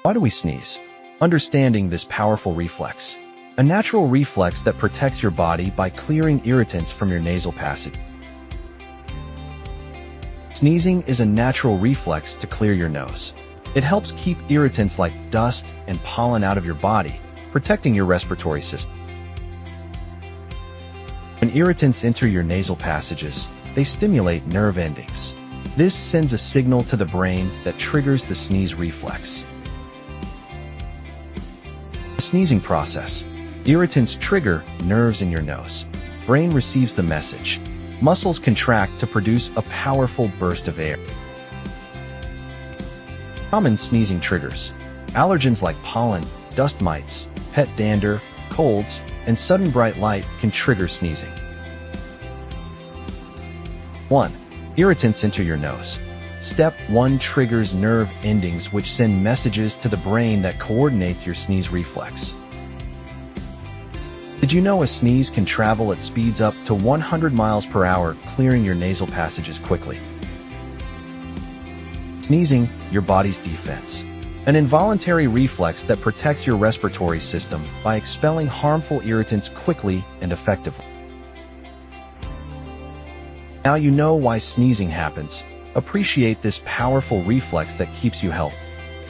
Why do we sneeze? Understanding this powerful reflex. A natural reflex that protects your body by clearing irritants from your nasal passage. Sneezing is a natural reflex to clear your nose. It helps keep irritants like dust and pollen out of your body, protecting your respiratory system. When irritants enter your nasal passages, they stimulate nerve endings. This sends a signal to the brain that triggers the sneeze reflex. The sneezing process. Irritants trigger nerves in your nose. Brain receives the message. Muscles contract to produce a powerful burst of air. Common sneezing triggers. Allergens like pollen, dust mites, pet dander, colds, and sudden bright light can trigger sneezing. 1. Irritants enter your nose. Step 1 triggers nerve endings which send messages to the brain that coordinates your sneeze reflex. Did you know a sneeze can travel at speeds up to 100 miles per hour, clearing your nasal passages quickly? Sneezing, your body's defense. An involuntary reflex that protects your respiratory system by expelling harmful irritants quickly and effectively. Now you know why sneezing happens. Appreciate this powerful reflex that keeps you healthy.